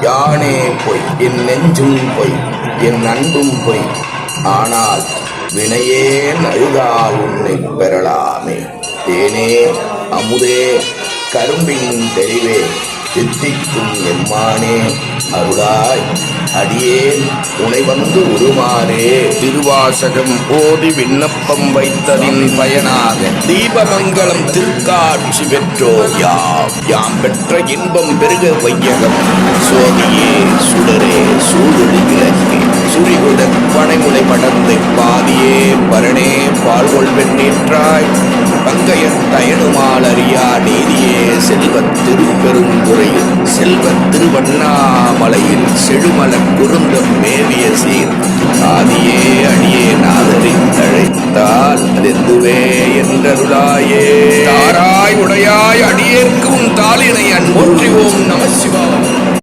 யானே பொய், என் நெஞ்சும் பொய், என் அன்பும் பொய். ஆனால் வினையே அழுதால் உன்னை பெறலாமே. தேனே அமுதே கரும்பின் தெளிவே தித்திக்கும் எம்மானே அருளாய் அடியேன் உனை வந்து உருமாறே. திருவாசகம் ஓதி விண்ணப்பம் வைத்ததின் பயனாக தீபமங்கலம் திருக்காட்சி பெற்றோர் யாம் பெற்ற இன்பம் பெருக வையகம். சோதியே சுடரே சூழொளி விலகே சுரிகுட பனைமுலை படந்தை பாதியே பரணே பால்கொள் வெண்ணீற்றாய் பங்கையத் தயனுமால் அறியா நீதியே செல்வத் திருப்பெருந்துறையில் செல்வத் திருவண்ணாமலையில் செழுமலக் குருந்தம் மேவிய சீர் ஆதியே அடியே நாதரின் தழைத்தால் அதெந்துவே என்றருளாயே. தாராய் உடையாய் அடியேற்கும் தாளினை அன்போற்றி ஓம் நம சிவாய.